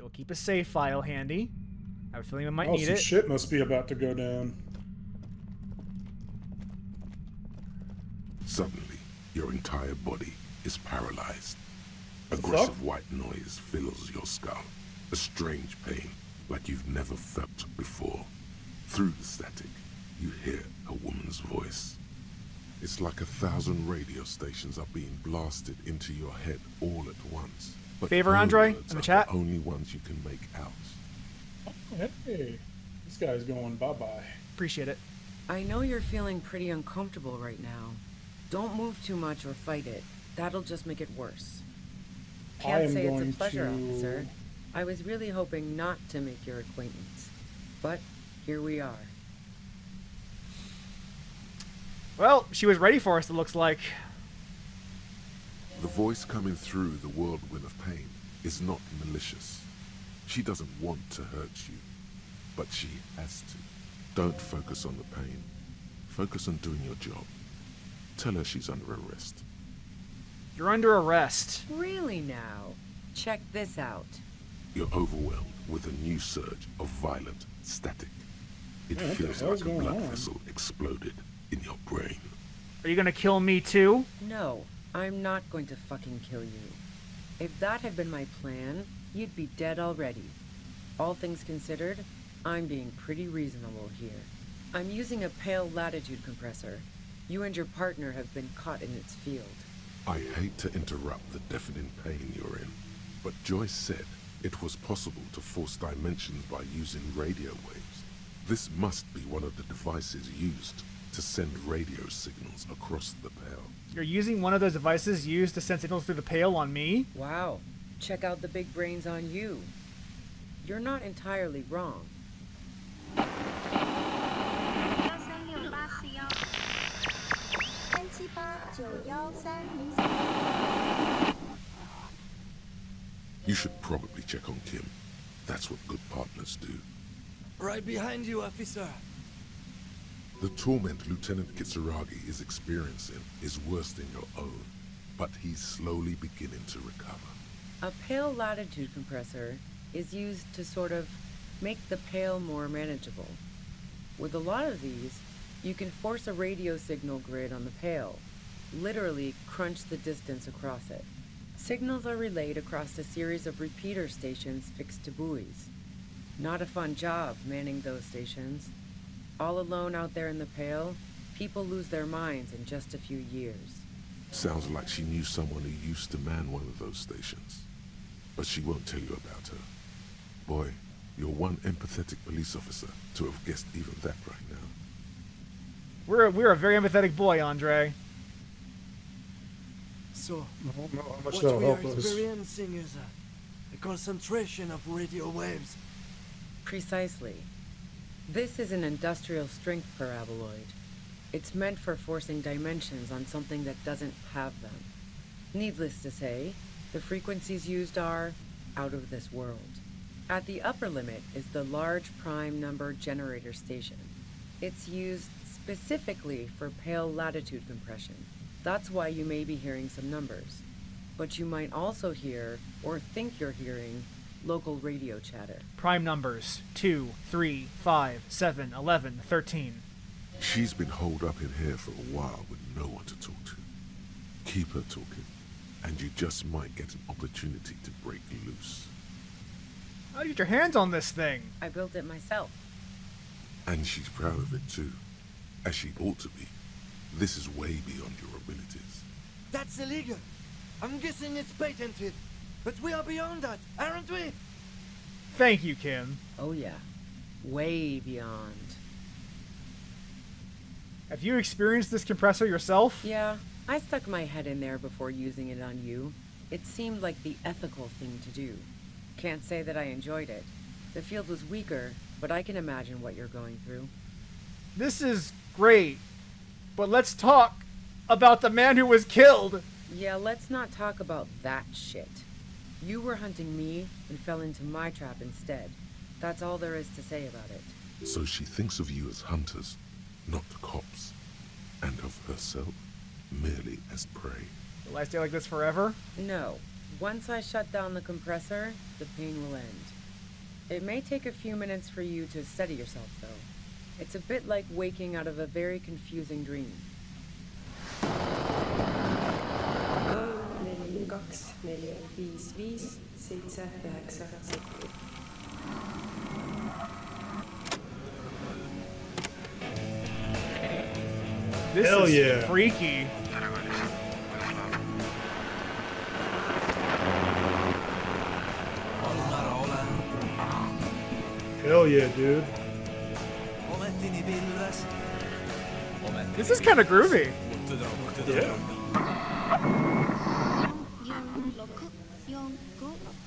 We'll keep a save file handy. I have a feeling we might need some it. shit must be about to go down. Suddenly, your entire body is paralyzed. Aggressive white noise fills your skull. A strange pain, like you've never felt before. Through the static, you hear a woman's voice. It's like 1,000 radio stations are being blasted into your head all at once. But Favor, her Andre, words in the are chat? the only ones you can make out. Hey, this guy's going bye-bye. Appreciate it. I know you're feeling pretty uncomfortable right now. Don't move too much or fight it. That'll just make it worse. Can't say it's a pleasure, officer. I was really hoping not to make your acquaintance. But here we are. Well, she was ready for us, it looks like. The voice coming through the whirlwind of pain is not malicious. She doesn't want to hurt you, but she has to. Don't focus on the pain. Focus on doing your job. Tell her she's under arrest. You're under arrest. Really now? Check this out. You're overwhelmed with a new surge of violent static. It Man, what feels the hell's like a going blood on? vessel exploded in your brain. Are you gonna kill me too? No, I'm not going to fucking kill you. If that had been my plan, you'd be dead already. All things considered, I'm being pretty reasonable here. I'm using a pale latitude compressor. You and your partner have been caught in its field. I hate to interrupt the deafening pain you're in, but Joyce said it was possible to force dimensions by using radio waves. This must be one of the devices used to send radio signals across the Pale. You're using one of those devices used to send signals through the Pale on me? Wow, check out the big brains on you. You're not entirely wrong. You should probably check on Kim. That's what good partners do. Right behind you, officer. The torment Lieutenant Kitsuragi is experiencing is worse than your own, but he's slowly beginning to recover. A pale latitude compressor is used to sort of make the Pale more manageable. With a lot of these, you can force a radio signal grid on the Pale, literally crunch the distance across it. Signals are relayed across a series of repeater stations fixed to buoys. Not a fun job manning those stations. All alone out there in the Pale, people lose their minds in just a few years. Sounds like she knew someone who used to man one of those stations. But she won't tell you about her. Boy, you're one empathetic police officer to have guessed even that right now. We're a very empathetic boy, Andre. So, I don't know how much what that'll we are help us. experiencing is a concentration of radio waves. Precisely. This is an industrial strength paraboloid. It's meant for forcing dimensions on something that doesn't have them. Needless to say, the frequencies used are out of this world. At the upper limit is the large prime number generator station. It's used specifically for pale latitude compression. That's why you may be hearing some numbers. But you might also hear, or think you're hearing, local radio chatter. Prime numbers 2, 3, 5, 7, 11, 13. She's been holed up in here for a while with no one to talk to. Keep her talking, and you just might get an opportunity to break loose. How do you get your hands on this thing? I built it myself. And she's proud of it too, as she ought to be. This is way beyond your abilities. That's illegal. I'm guessing it's patented. But we are beyond that, aren't we? Thank you, Kim. Oh yeah, way beyond. Have you experienced this compressor yourself? Yeah, I stuck my head in there before using it on you. It seemed like the ethical thing to do. Can't say that I enjoyed it. The field was weaker, but I can imagine what you're going through. This is great, but let's talk about the man who was killed. Yeah, let's not talk about that shit. You were hunting me and fell into my trap instead. That's all there is to say about it. So she thinks of you as hunters, not cops, and of herself merely as prey. Will I stay like this forever? No, Once I shut down the compressor, the pain will end. It may take a few minutes for you to steady yourself, though. It's a bit like waking out of a very confusing dream. This Hell is yeah. freaky. Hell yeah, dude. This is kind of groovy. Yeah.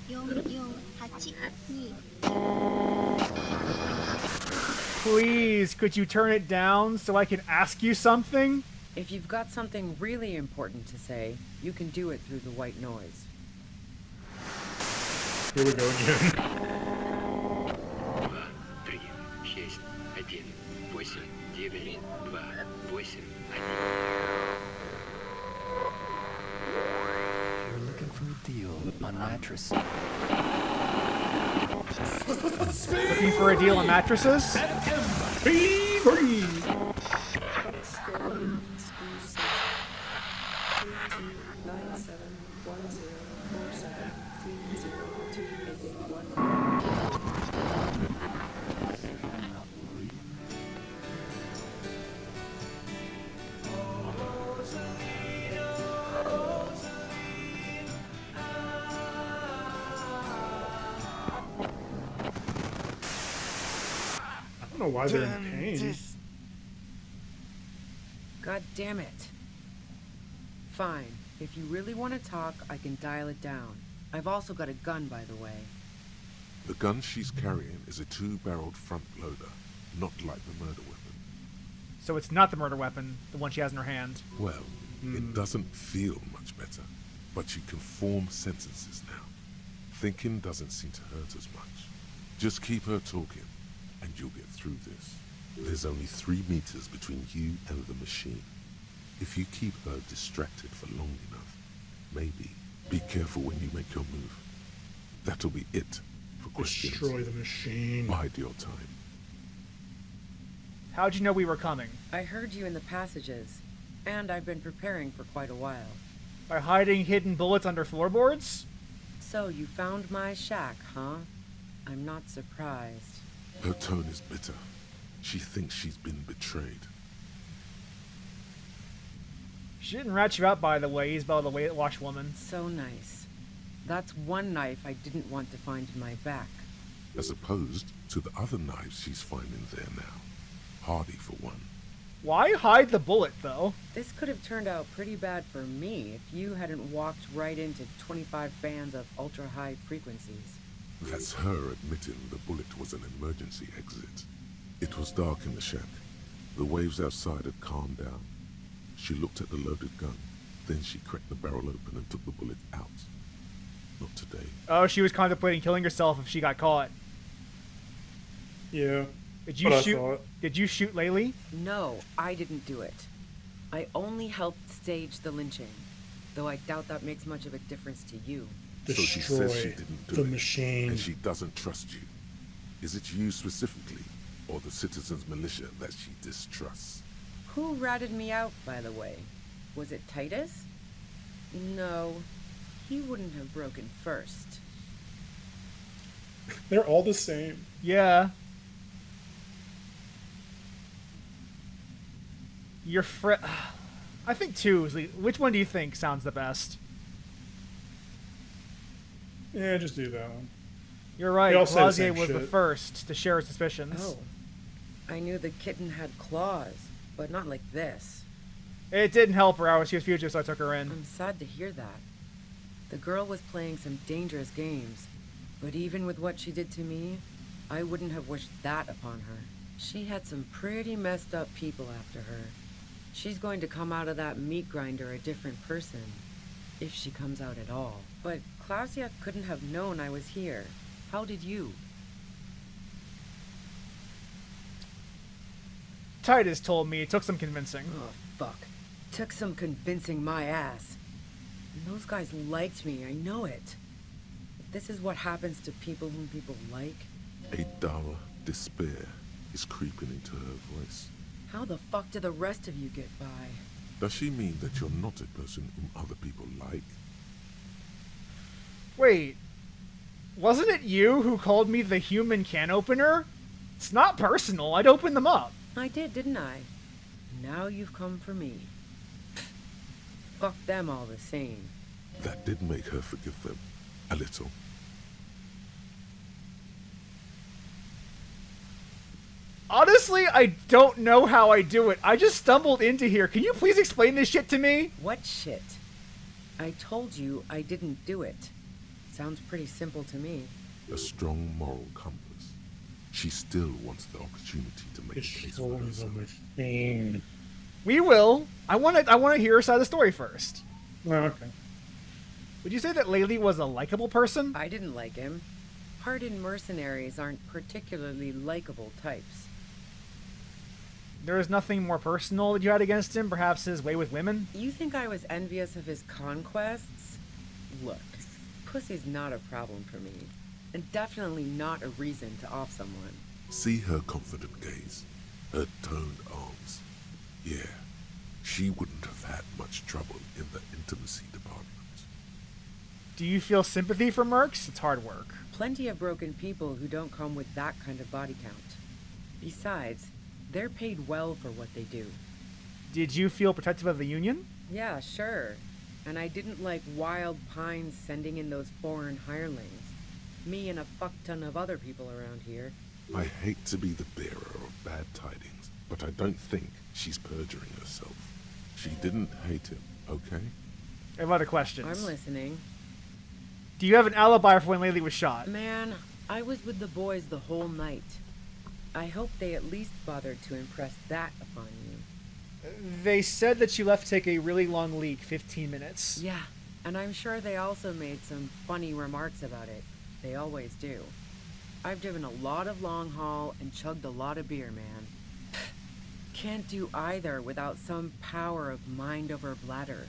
4464442 Please, could you turn it down so I can ask you something? If you've got something really important to say, you can do it through the white noise. Here we go again. 3, 6, 1, 8, 9, 2, 8. You're looking for a deal on mattress. Looking for a deal on mattresses? I don't know why they're in pain. God damn it. Fine. If you really want to talk, I can dial it down. I've also got a gun, by the way. The gun she's carrying is a 2-barreled front loader, not like the murder weapon. So it's not the murder weapon, the one she has in her hand. Well, it doesn't feel much better, but you can form sentences now. Thinking doesn't seem to hurt as much. Just keep her talking, and you'll get through this. There's only 3 meters between you and the machine. If you keep her distracted for long enough, maybe be careful when you make your move. That'll be it for questions. Destroy the machine. Bide your time. How'd you know we were coming? I heard you in the passages, and I've been preparing for quite a while. By hiding hidden bullets under floorboards? So you found my shack, huh? I'm not surprised. Her tone is bitter. She thinks she's been betrayed. She didn't rat you out, by the way, Isabel the Weight-Wash woman. So nice. That's one knife I didn't want to find in my back. As opposed to the other knives she's finding there now. Hardy for one. Why hide the bullet, though? This could have turned out pretty bad for me if you hadn't walked right into 25 bands of ultra-high frequencies. That's her admitting the bullet was an emergency exit. It was dark in the shack. The waves outside had calmed down. She looked at the loaded gun. Then she cracked the barrel open and took the bullet out. Not today. Oh, she was contemplating killing herself if she got caught. Yeah. Did you But I shoot? thought- Did you shoot Laylee? No, I didn't do it. I only helped stage the lynching, though I doubt that makes much of a difference to you. So she Destroy says she didn't do the it, machine. and she doesn't trust you. Is it you specifically, or the citizens' militia that she distrusts? Who ratted me out, by the way? Was it Titus? No, he wouldn't have broken first. They're all the same. Yeah. Your friend. I think 2 is the. Which one do you think sounds the best? Yeah, just do that one. You're right. They all say the Clausier same was the shit. first to share his suspicions. Oh, I knew the kitten had claws, but not like this. It didn't help her. She was fugitive, so I took her in. I'm sad to hear that. The girl was playing some dangerous games, but even with what she did to me, I wouldn't have wished that upon her. She had some pretty messed up people after her. She's going to come out of that meat grinder a different person, if she comes out at all. But Clausia couldn't have known I was here. How did you? Titus told me it took some convincing. Oh, fuck. Took some convincing my ass. Those guys liked me, I know it. If this is what happens to people whom people like, A dull despair is creeping into her voice. how the fuck do the rest of you get by? Does she mean that you're not a person whom other people like? Wait, wasn't it you who called me the human can opener? It's not personal, I'd open them up. I did, didn't I? Now you've come for me. Fuck them all the same. That did make her forgive them. A little. Honestly, I don't know how I do it. I just stumbled into here. Can you please explain this shit to me? What shit? I told you I didn't do it. Sounds pretty simple to me. A strong moral compass. She still wants the opportunity to make a case for Destroy the herself. machine. We will. I want to hear her side of the story first. Oh, okay. Would you say that Laylee was a likable person? I didn't like him. Hardened mercenaries aren't particularly likable types. There is nothing more personal that you had against him, perhaps his way with women? You think I was envious of his conquests? Look, pussy's not a problem for me. And definitely not a reason to off someone. See her confident gaze, her toned arms. Yeah, she wouldn't have had much trouble in the intimacy department. Do you feel sympathy for mercs? It's hard work. Plenty of broken people who don't come with that kind of body count. Besides, they're paid well for what they do. Did you feel protective of the Union? Yeah, sure. And I didn't like Wild Pines sending in those foreign hirelings. Me and a fuck ton of other people around here. I hate to be the bearer of bad tidings, but I don't think she's perjuring herself. She didn't hate him, okay? I have other questions. I'm listening. Do you have an alibi for when Laylee was shot? Man, I was with the boys the whole night. I hope they at least bothered to impress that upon you. They said that she left to take a really long leak, 15 minutes. Yeah, and I'm sure they also made some funny remarks about it. They always do. I've driven a lot of long haul and chugged a lot of beer, man. Can't do either without some power of mind over bladder.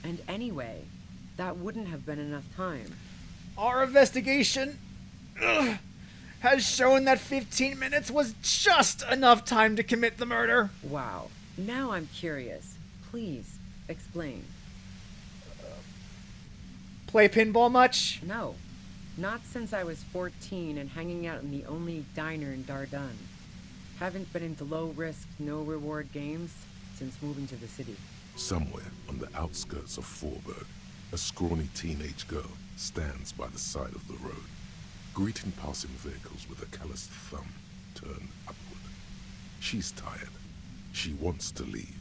And anyway, that wouldn't have been enough time. Our investigation has shown that 15 minutes was just enough time to commit the murder. Wow. Now I'm curious. Please, explain. Play pinball much? No. Not since I was 14 and hanging out in the only diner in Dardun. Haven't been into low-risk, no-reward games since moving to the city. Somewhere on the outskirts of Forburg, a scrawny teenage girl stands by the side of the road, greeting passing vehicles with a calloused thumb turned upward. She's tired. She wants to leave,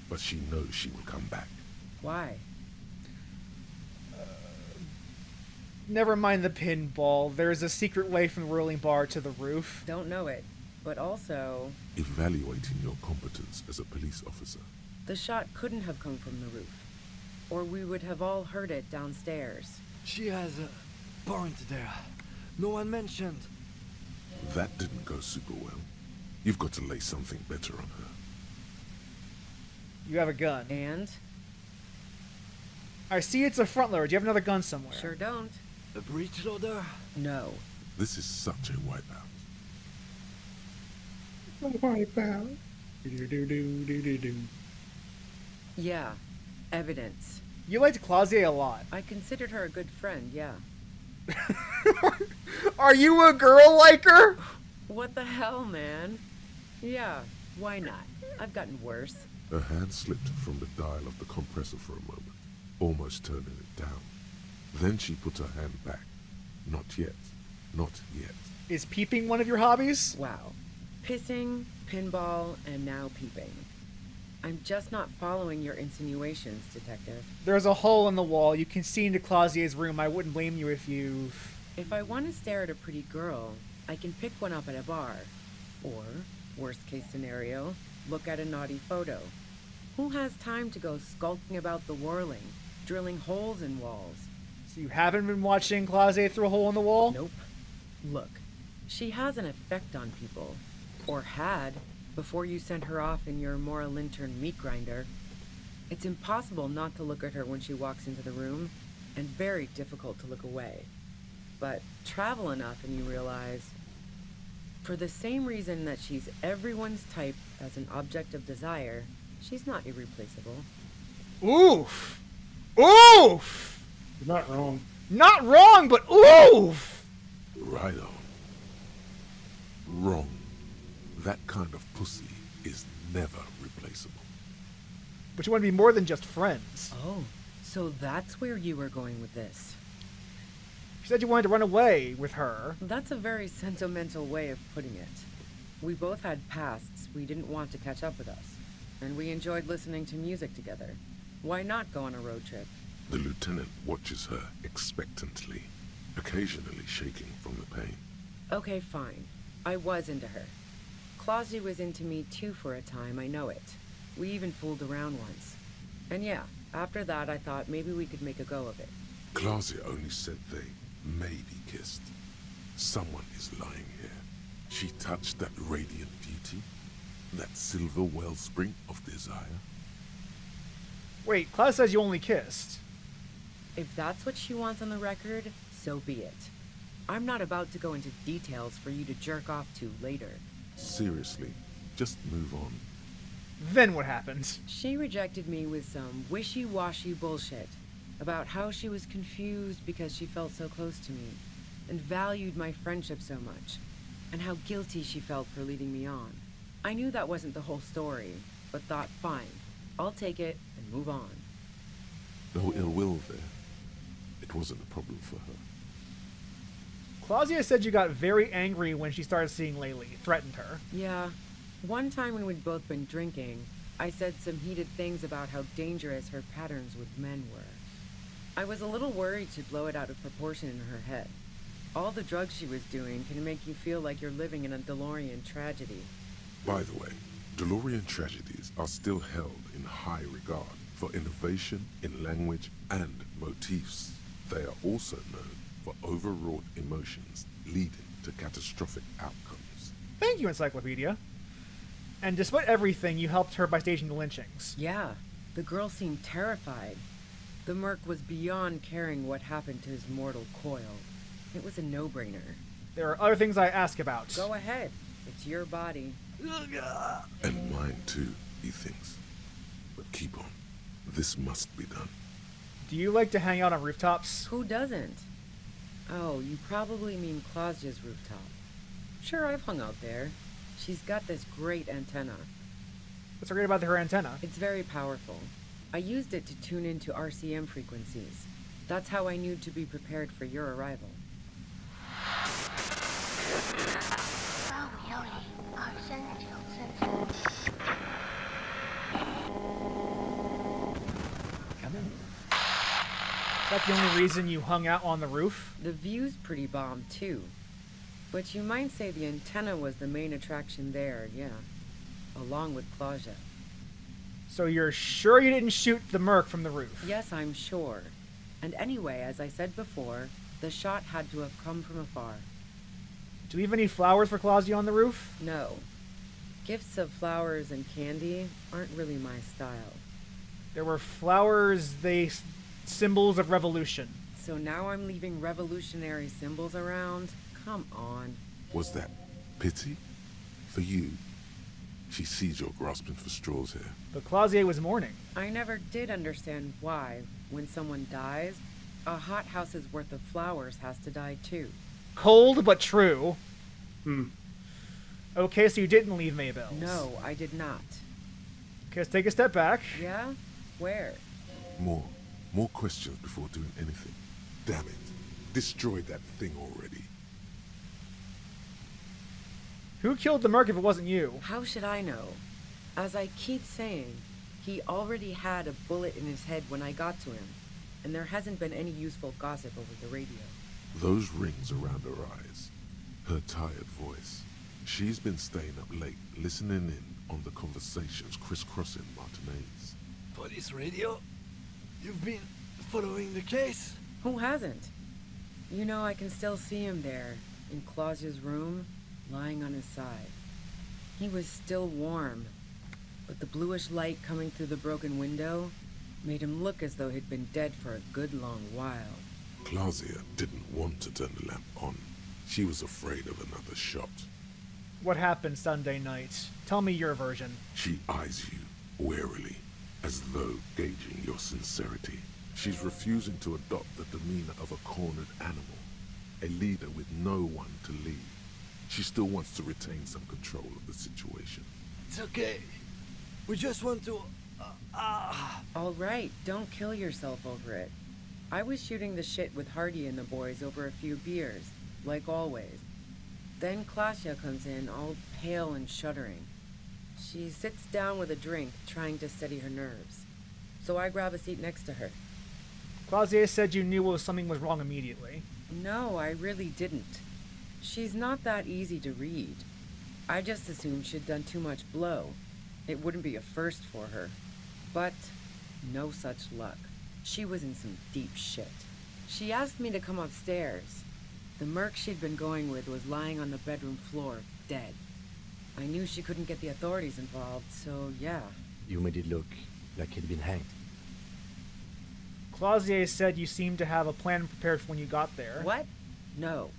but she knows she will come back. Why? Never mind the pinball. There is a secret way from the whirling bar to the roof. Don't know it. But also, Evaluating your competence as a police officer. the shot couldn't have come from the roof. Or we would have all heard it downstairs. She has a point there. No one mentioned. That didn't go super well. You've got to lay something better on her. You have a gun. And? I see it's a front loader. Do you have another gun somewhere? Sure don't. A breech loader? No. This is such a wipeout. Wipe out. Do-do-do-do-do-do. Yeah. Evidence. You liked Clausier a lot. I considered her a good friend, yeah. Are you a girl like her? What the hell, man? Yeah, why not? I've gotten worse. Her hand slipped from the dial of the compressor for a moment, almost turning it down. Then she put her hand back. Not yet. Not yet. Is peeping one of your hobbies? Wow. Pissing, pinball, and now peeping. I'm just not following your insinuations, Detective. There's a hole in the wall. You can see into Clausier's room. I wouldn't blame you if you... If I want to stare at a pretty girl, I can pick one up at a bar. Or, worst case scenario, look at a naughty photo. Who has time to go skulking about the whirling, drilling holes in walls? So you haven't been watching Clausier through a hole in the wall? Nope. Look, she has an effect on people. Or had, before you sent her off in your Mora Lintern meat grinder. It's impossible not to look at her when she walks into the room, and very difficult to look away. But travel enough and you realize, for the same reason that she's everyone's type as an object of desire, she's not irreplaceable. Oof! Oof! You're not wrong. Not wrong, but oof! Right on. Wrong. That kind of pussy is never replaceable. But you want to be more than just friends. Oh, so that's where you were going with this. You said you wanted to run away with her. That's a very sentimental way of putting it. We both had pasts we didn't want to catch up with us, and we enjoyed listening to music together. Why not go on a road trip? The lieutenant watches her expectantly, occasionally shaking from the pain. Okay, fine. I was into her. Claudia was into me too for a time, I know it. We even fooled around once. And yeah, after that I thought maybe we could make a go of it. Claudia only said they maybe kissed. Someone is lying here. She touched that radiant beauty, that silver wellspring of desire. Wait, Klaus says you only kissed. If that's what she wants on the record, so be it. I'm not about to go into details for you to jerk off to later. Seriously, just move on. Then what happened? She rejected me with some wishy-washy bullshit about how she was confused because she felt so close to me and valued my friendship so much, and how guilty she felt for leading me on. I knew that wasn't the whole story, but thought, fine, I'll take it and move on. No ill will there. It wasn't a problem for her. Claudia said you got very angry when she started seeing Laylee, threatened her. Yeah. One time when we'd both been drinking, I said some heated things about how dangerous her patterns with men were. I was a little worried she'd blow it out of proportion in her head. All the drugs she was doing can make you feel like you're living in a DeLorean tragedy. By the way, DeLorean tragedies are still held in high regard for innovation in language and motifs. They are also known for overwrought emotions leading to catastrophic outcomes. Thank you, Encyclopedia. And despite everything, you helped her by staging the lynchings. Yeah, the girl seemed terrified. The merc was beyond caring what happened to his mortal coil. It was a no-brainer. There are other things I ask about. Go ahead. It's your body. And mine too, he thinks. But keep on. This must be done. Do you like to hang out on rooftops? Who doesn't? Oh, you probably mean Claudia's rooftop. Sure, I've hung out there. She's got this great antenna. What's so great about her antenna? It's very powerful. I used it to tune into RCM frequencies. That's how I knew to be prepared for your arrival. Come in. Is that the only reason you hung out on the roof? The view's pretty bomb, too. But you might say the antenna was the main attraction there, yeah. Along with Claudia. So you're sure you didn't shoot the merc from the roof? Yes, I'm sure. And anyway, as I said before, the shot had to have come from afar. Do we have any flowers for Claudia on the roof? No. Gifts of flowers and candy aren't really my style. There were flowers, symbols of revolution. So now I'm leaving revolutionary symbols around? Come on. Was that pity? For you? She sees you're grasping for straws here. But Claudia was mourning. I never did understand why, when someone dies, a hothouse's worth of flowers has to die too. Cold but true. Okay, so you didn't leave Maybelle's. No, I did not. Okay, let's take a step back. Yeah? Where? More questions before doing anything. Damn it. Destroy that thing already. Who killed the merc if it wasn't you? How should I know? As I keep saying, he already had a bullet in his head when I got to him, and there hasn't been any useful gossip over the radio. Those rings around her eyes. Her tired voice. She's been staying up late, listening in on the conversations crisscrossing Martinez. Police radio? You've been following the case? Who hasn't? You know, I can still see him there, in Claudia's room, lying on his side. He was still warm. but the bluish light coming through the broken window made him look as though he'd been dead for a good long while. Claudia didn't want to turn the lamp on. She was afraid of another shot. What happened Sunday night? Tell me your version. She eyes you warily, as though gauging your sincerity. She's refusing to adopt the demeanor of a cornered animal, a leader with no one to lead. She still wants to retain some control of the situation. It's okay. We just want to... All right, don't kill yourself over it. I was shooting the shit with Hardy and the boys over a few beers, like always. Then Klasia comes in, all pale and shuddering. She sits down with a drink, trying to steady her nerves. So I grab a seat next to her. Claudia said you knew something was wrong immediately. No, I really didn't. She's not that easy to read. I just assumed she'd done too much blow. It wouldn't be a first for her. But no such luck. She was in some deep shit. She asked me to come upstairs. The merc she'd been going with was lying on the bedroom floor, dead. I knew she couldn't get the authorities involved, so yeah. You made it look like he'd been hanged. Claudia said you seemed to have a plan prepared for when you got there. What? No.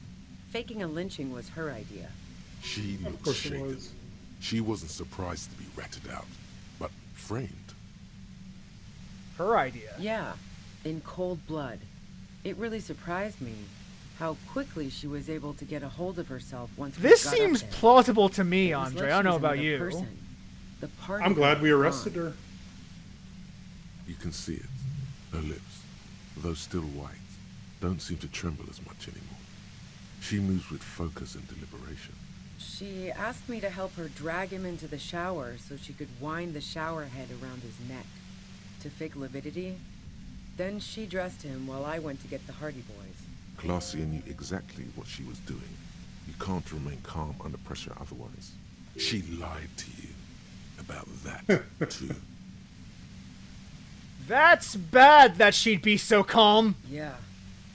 Faking a lynching was her idea. She looked course it shaken. was. She wasn't surprised to be ratted out, but framed. Her idea. Yeah, in cold blood. It really surprised me how quickly she was able to get a hold of herself once we This got up seems there. plausible to me, It was Andre. like I don't she know was about another you. person. The party I'm glad had we gone. arrested her. You can see it. Her lips, though still white, don't seem to tremble as much anymore. She moves with focus and deliberation. She asked me to help her drag him into the shower so she could wind the shower head around his neck to fake lividity. Then she dressed him while I went to get the Hardy Boys. Claudia knew exactly what she was doing. You can't remain calm under pressure otherwise. She lied to you about that, too. That's bad that she'd be so calm. Yeah,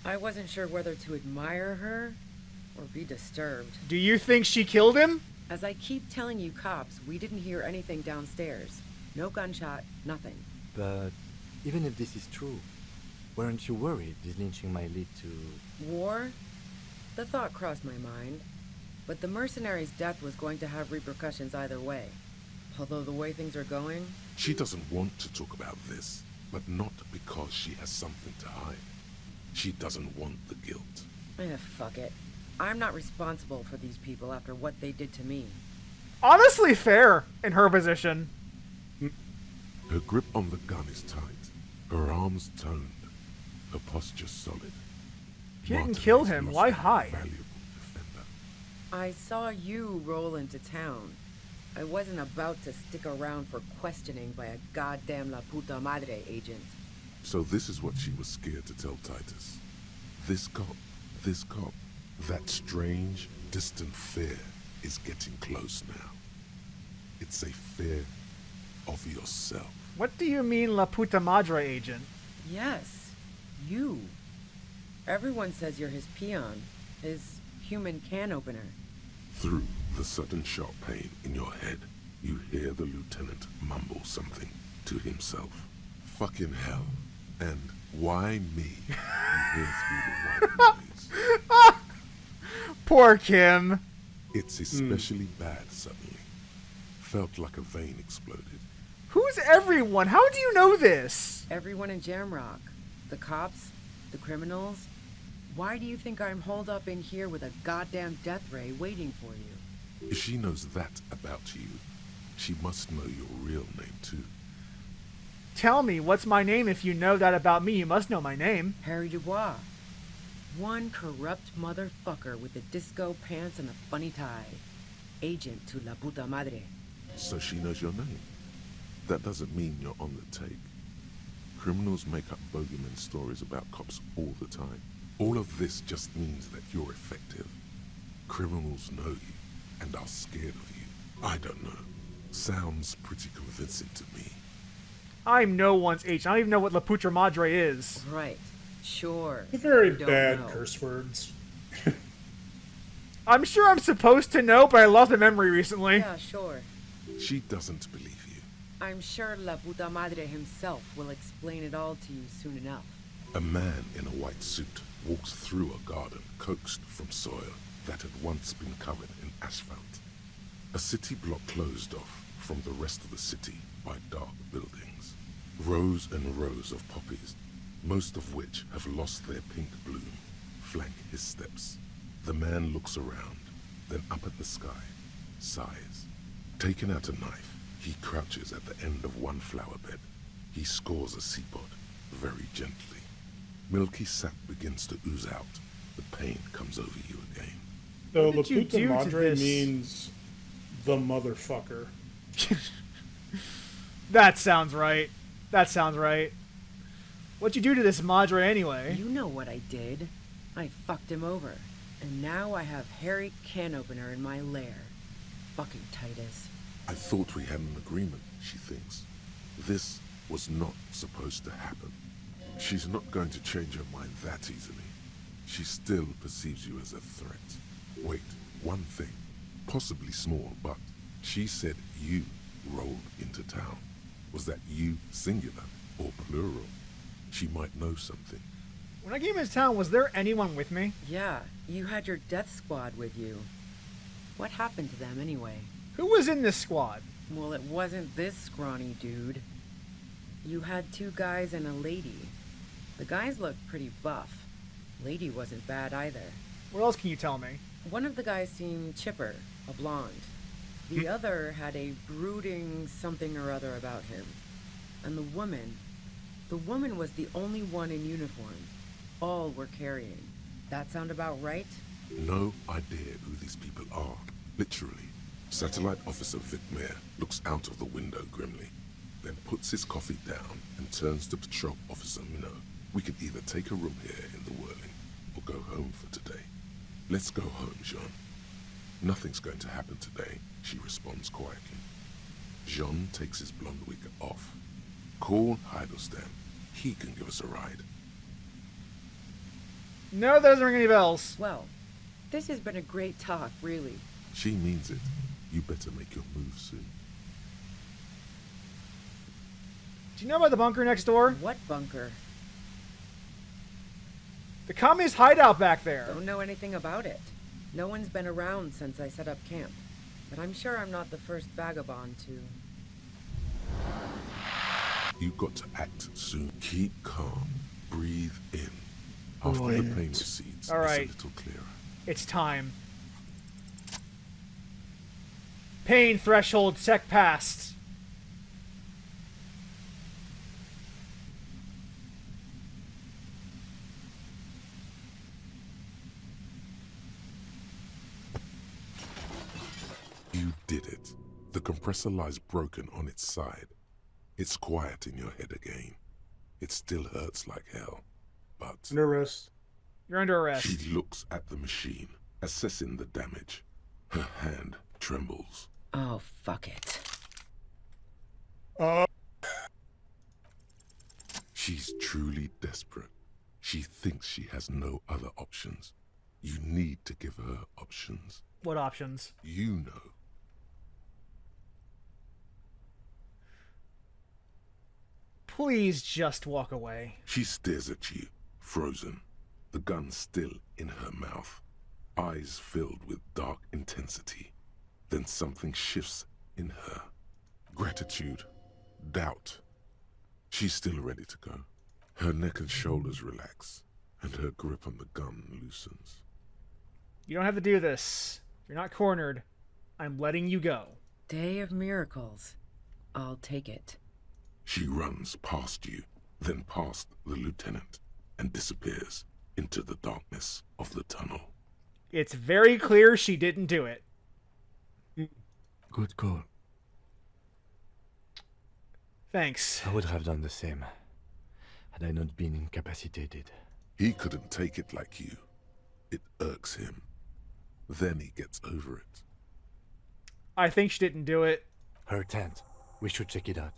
I wasn't sure whether to admire her or be disturbed. Do you think she killed him? As I keep telling you cops, we didn't hear anything downstairs. No gunshot, nothing. But even if this is true, weren't you worried this lynching might lead to... War? The thought crossed my mind. But the mercenary's death was going to have repercussions either way. Although the way things are going... She doesn't want to talk about this, but not because she has something to hide. She doesn't want the guilt. Fuck it. I'm not responsible for these people after what they did to me. Honestly fair in her position. Her grip on the gun is tight, her arms toned, her posture solid. If you didn't Martin kill has him, lost why a hide? valuable defender. I saw you roll into town. I wasn't about to stick around for questioning by a goddamn La Puta Madre agent. So this is what she was scared to tell Titus. This cop, that strange, distant fear is getting close now. It's a fear of yourself. What do you mean, La Puta Madre agent? Yes, you. Everyone says you're his peon, his human can opener. Through the sudden sharp pain in your head, you hear the lieutenant mumble something to himself. Fucking hell. And why me? You hear through the white noise. Poor Kim. It's especially bad suddenly. Felt like a vein exploded. Who's everyone? How do you know this? Everyone in Jamrock. The cops, the criminals. Why do you think I'm holed up in here with a goddamn death ray waiting for you? If she knows that about you, she must know your real name too. Tell me, what's my name? If you know that about me, you must know my name. Harry Dubois. One corrupt motherfucker with the disco pants and a funny tie. Agent to La Puta Madre. So she knows your name. That doesn't mean you're on the take. Criminals make up bogeyman stories about cops all the time. All of this just means that you're effective. Criminals know you and are scared of you. I don't know. Sounds pretty convincing to me. I'm no one's agent. I don't even know what La Puta Madre is. Right. Sure. Very Don't bad know. curse words. I'm sure I'm supposed to know, but I lost my memory recently. Yeah, sure. She doesn't believe you. I'm sure La Puta Madre himself will explain it all to you soon enough. A man in a white suit walks through a garden coaxed from soil that had once been covered in asphalt. A city block closed off from the rest of the city by dark buildings. Rows and rows of poppies, most of which have lost their pink bloom, flank his steps. The man looks around, then up at the sky, sighs. Taking out a knife, he crouches at the end of one flower bed. He scores a seapod, very gently. Milky sap begins to ooze out. The pain comes over you again. So What La did you Puta do to Madre this? means the motherfucker. That sounds right. That sounds right. What'd you do to this Madre anyway? You know what I did. I fucked him over. And now I have Harry Can Opener in my lair. Fucking Titus. I thought we had an agreement, she thinks. This was not supposed to happen. She's not going to change her mind that easily. She still perceives you as a threat. Wait, one thing, possibly small, but she said you rolled into town. Was that you singular or plural? She might know something. When I came into town, was there anyone with me? Yeah, you had your death squad with you. What happened to them anyway? Who was in this squad? Well, it wasn't this scrawny dude. You had 2 guys and a lady. The guys looked pretty buff. Lady wasn't bad either. What else can you tell me? One of the guys seemed chipper, a blonde. The other had a brooding something or other about him. And the woman was the only one in uniform. All were carrying. That sound about right? No idea who these people are, literally. Satellite Officer Vic Mayer looks out of the window grimly, then puts his coffee down and turns to Patrol Officer Minot. We can either take a room here in the Whirling or go home for today. Let's go home, Jean. Nothing's going to happen today, she responds quietly. Jean takes his blonde wig off. Call Heidelstam. He can give us a ride. No, that doesn't ring any bells. Well, this has been a great talk, really. She means it. You better make your move soon. Do you know about the bunker next door? What bunker? The communist hideout back there. Don't know anything about it. No one's been around since I set up camp. But I'm sure I'm not the first vagabond to... You've got to act soon. Keep calm. Breathe in. After the pain recedes, All right. it's a little clearer. It's time. Pain threshold check passed. You did it. The compressor lies broken on its side. It's quiet in your head again. It still hurts like hell, but... Under arrest. You're under arrest. She looks at the machine, assessing the damage. Her hand trembles. Oh, fuck it. She's truly desperate. She thinks she has no other options. You need to give her options. What options? You know. Please just walk away. She stares at you, frozen, the gun still in her mouth, eyes filled with dark intensity. Then something shifts in her. Gratitude, doubt. She's still ready to go. Her neck and shoulders relax, and her grip on the gun loosens. You don't have to do this. You're not cornered. I'm letting you go. Day of miracles. I'll take it. She runs past you, then past the lieutenant, and disappears into the darkness of the tunnel. It's very clear she didn't do it. Good call. Thanks. I would have done the same had I not been incapacitated. He couldn't take it like you. It irks him. Then he gets over it. I think she didn't do it. Her tent. We should check it out.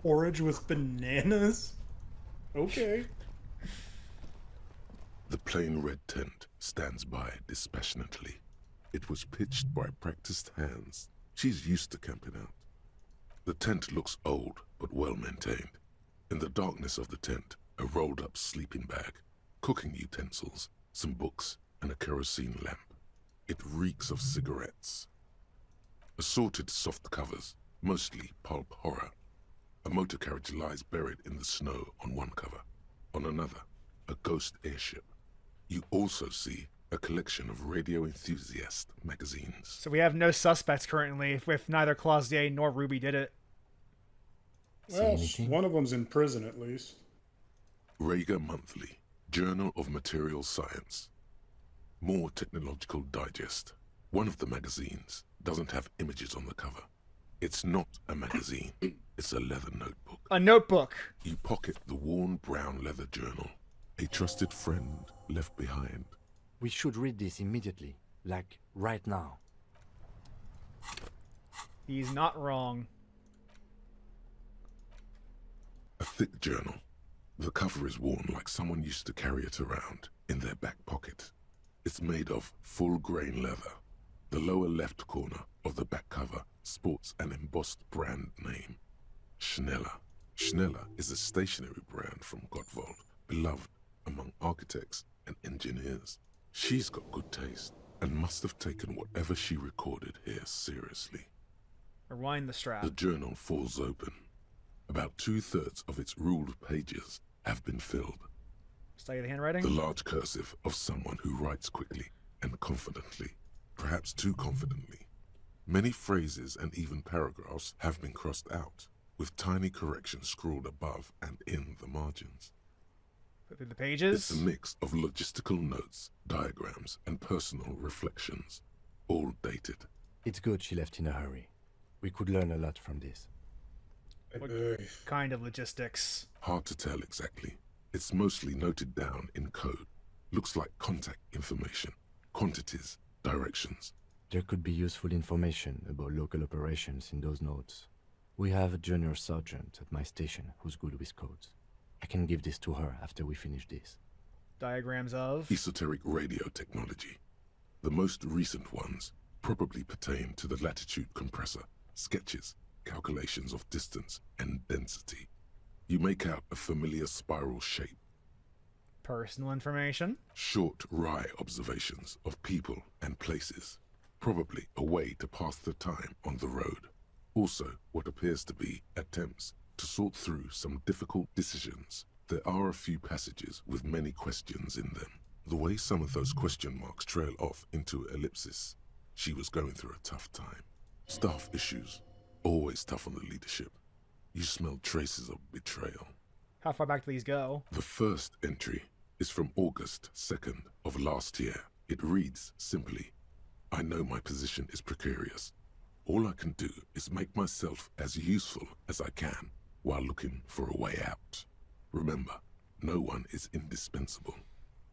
Porridge with bananas? Okay. plain red tent stands by dispassionately. It was pitched by practiced hands. She's used to camping out. The tent looks old, but well maintained. In the darkness of the tent, a rolled-up sleeping bag, cooking utensils, some books, and a kerosene lamp. It reeks of cigarettes. Assorted soft covers, mostly pulp horror. A motor carriage lies buried in the snow on one cover. On another, a ghost airship. You also see a collection of radio enthusiast magazines. So we have no suspects currently, if neither Clausier nor Ruby did it. Well, anything? one of them's in prison at least. Rager Monthly, Journal of Material Science. More Technological Digest. One of the magazines doesn't have images on the cover. It's not a magazine, it's a leather notebook. A notebook. You pocket the worn brown leather journal. A trusted friend left behind. We should read this immediately, like right now. He's not wrong. A thick journal. The cover is worn like someone used to carry it around in their back pocket. It's made of full-grain leather. The lower left corner of the back cover sports an embossed brand name. Schneller. Schneller is a stationery brand from Gottwald, beloved among architects and engineers. She's got good taste and must have taken whatever she recorded here seriously. Rewind the strap. The journal falls open. About 2/3 of its ruled pages have been filled. Study the handwriting. The large cursive of someone who writes quickly and confidently, perhaps too confidently. Many phrases and even paragraphs have been crossed out, with tiny corrections scrawled above and in the margins. Put through the pages. It's a mix of logistical notes, diagrams, and personal reflections, all dated. It's good she left in a hurry. We could learn a lot from this. What kind of logistics? Hard to tell exactly. It's mostly noted down in code. Looks like contact information, quantities, directions. There could be useful information about local operations in those notes. We have a junior sergeant at my station who's good with codes. I can give this to her after we finish this. Diagrams of. Esoteric radio technology. The most recent ones probably pertain to the latitude compressor, sketches, calculations of distance and density. You make out a familiar spiral shape. Personal information. Short, wry observations of people and places. Probably a way to pass the time on the road. Also, what appears to be attempts to sort through some difficult decisions. There are a few passages with many questions in them. The way some of those question marks trail off into ellipsis. She was going through a tough time. Staff issues. Always tough on the leadership. You smell traces of betrayal. How far back do these go? The first entry is from August 2nd of last year. It reads simply, I know my position is precarious. All I can do is make myself as useful as I can while looking for a way out. Remember, no one is indispensable.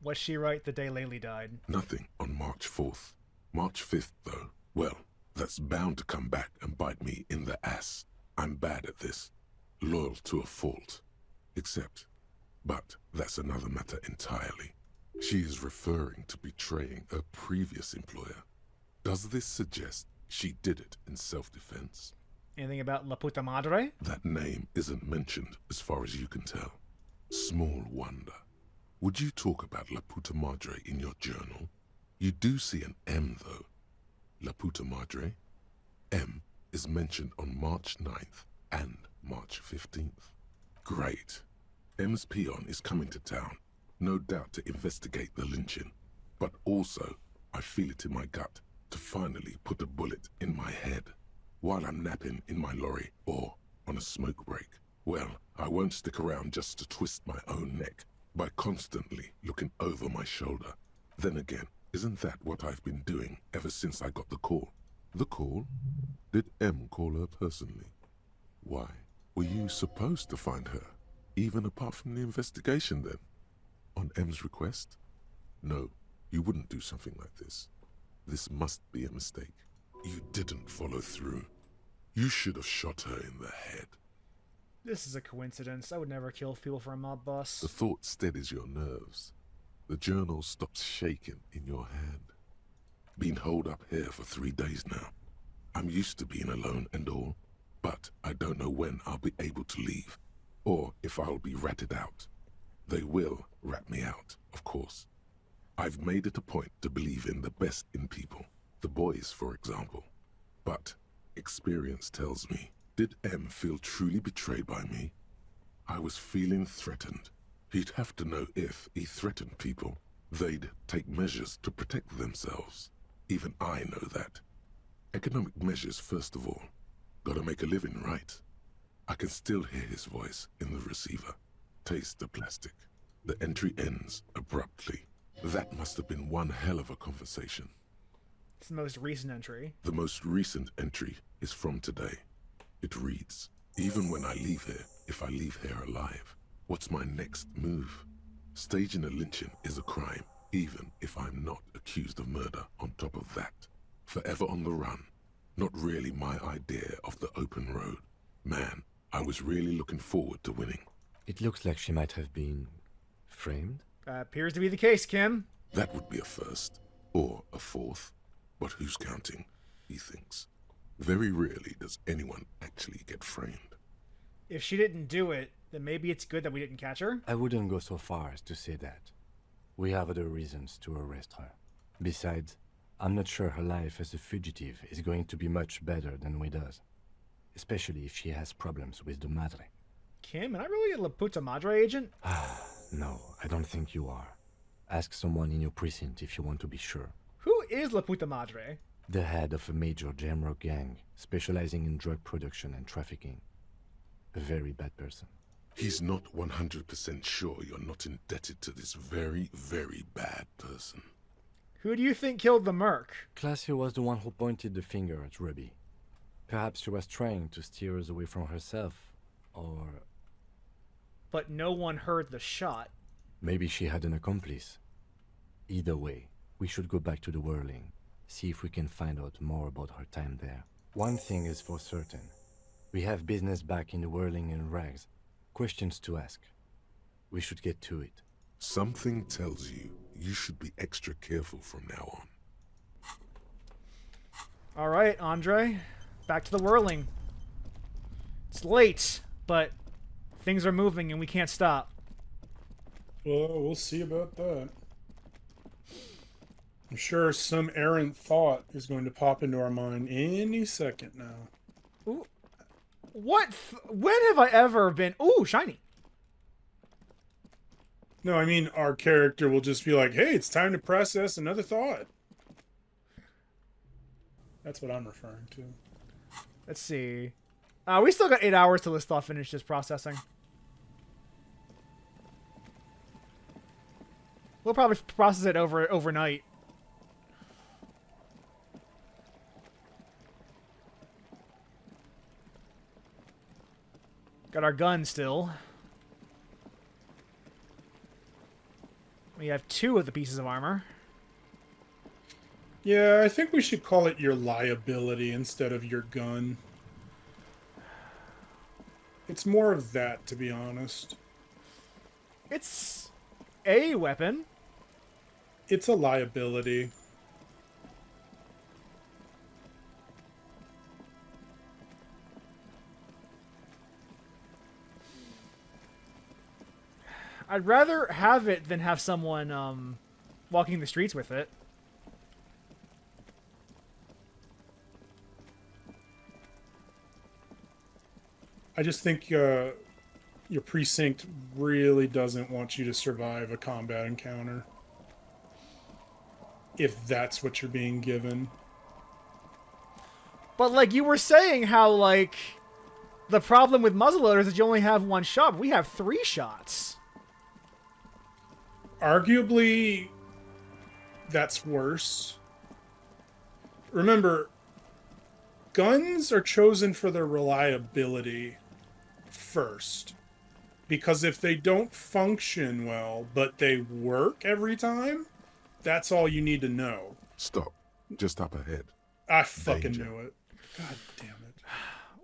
What's she write the day Laylee died? Nothing on March 4th. March 5th, though, well, that's bound to come back and bite me in the ass. I'm bad at this. Loyal to a fault. But that's another matter entirely. She is referring to betraying a previous employer. Does this suggest she did it in self-defense? Anything about La Puta Madre? That name isn't mentioned as far as you can tell. Small wonder. Would you talk about La Puta Madre in your journal? You do see an M, though. La Puta Madre. M is mentioned on March 9th and March 15th. Great. M's peon is coming to town, no doubt to investigate the lynching. But also, I feel it in my gut to finally put a bullet in my head while I'm napping in my lorry or on a smoke break. Well, I won't stick around just to twist my own neck by constantly looking over my shoulder. Then again, isn't that what I've been doing ever since I got the call? The call? Did M call her personally? Why? Were you supposed to find her, even apart from the investigation then? On M's request? No, you wouldn't do something like this. This must be a mistake. You didn't follow through. You should have shot her in the head. This is a coincidence. I would never kill people for a mob boss. The thought steadies your nerves. The journal stops shaking in your hand. Been holed up here for 3 days now. I'm used to being alone and all, but I don't know when I'll be able to leave, or if I'll be ratted out. They will rat me out, of course. I've made it a point to believe in the best in people, the boys, for example. But experience tells me, did M feel truly betrayed by me? I was feeling threatened. He'd have to know if he threatened people, they'd take measures to protect themselves. Even I know that. Economic measures first of all. Gotta make a living, right? I can still hear his voice in the receiver. Taste the plastic. The entry ends abruptly. That must have been one hell of a conversation. It's the most recent entry. The most recent entry is from today. It reads, even when I leave here, if I leave here alive, what's my next move? Staging a lynching is a crime, even if I'm not accused of murder on top of that. Forever on the run. Not really my idea of the open road. Man, I was really looking forward to winning. It looks like she might have been framed. Appears to be the case, Kim. That would be a first, or a fourth. But who's counting? He thinks. Very rarely does anyone actually get framed. If she didn't do it, then maybe it's good that we didn't catch her. I wouldn't go so far as to say that. We have other reasons to arrest her. Besides, I'm not sure her life as a fugitive is going to be much better than we does. Especially if she has problems with the Madre. Kim, am I really a La Puta Madre agent? No, I don't think you are. Ask someone in your precinct if you want to be sure. Who is La Puta Madre? The head of a major Jamrock gang, specializing in drug production and trafficking. A very bad person. He's not 100% sure you're not indebted to this very, very bad person. Who do you think killed the merc? Classy was the one who pointed the finger at Ruby. Perhaps she was trying to steer us away from herself, or... But no one heard the shot. maybe she had an accomplice. Either way, we should go back to the Whirling, see if we can find out more about her time there. One thing is for certain. We have business back in the Whirling and Rags. Questions to ask. We should get to it. Something tells you you should be extra careful from now on. All right, Andre. Back to the Whirling. It's late, but things are moving and we can't stop. Well, we'll see about that. I'm sure some errant thought is going to pop into our mind any second now. Ooh. What? When have I ever been... Ooh, shiny. No, I mean, our character will just be like, hey, it's time to process another thought. That's what I'm referring to. Let's see. We still got 8 hours till this thought finishes processing. We'll probably process it overnight. Got our gun still. We have 2 of the pieces of armor. Yeah, I think we should call it your liability instead of your gun. It's more of that, to be honest. It's a weapon. It's a liability. I'd rather have it than have someone walking the streets with it. I just think your precinct really doesn't want you to survive a combat encounter. If that's what you're being given. But like you were saying how like the problem with muzzleloaders is you only have 1 shot. We have 3 shots. Arguably, that's worse. Remember, guns are chosen for their reliability first. Because if they don't function well, but they work every time, that's all you need to know. Stop. Just up ahead. I fucking Danger. knew it. God damn it.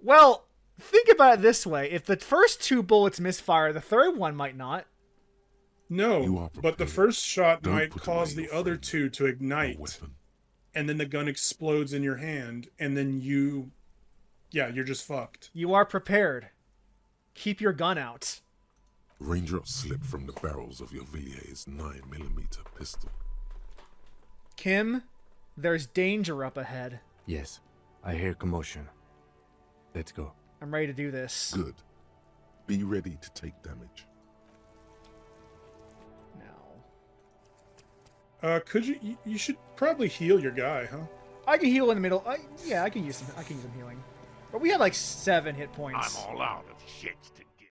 Well, think about it this way. If the first 2 bullets misfire, the third one might not. No, You are but the prepared. first shot Don't might put cause away the your other friend two to or ignite, weapon. and then the gun explodes in your hand, and then you're just fucked. You are prepared. Keep your gun out. Raindrops slip from the barrels of your Villier's 9mm pistol. Kim, there's danger up ahead. Yes, I hear commotion. Let's go. I'm ready to do this. Good. Be ready to take damage. Now. Could you should probably heal your guy, huh? I can heal in the middle. Yeah, I can use some healing. But we had like 7 hit points. I'm all out of shit to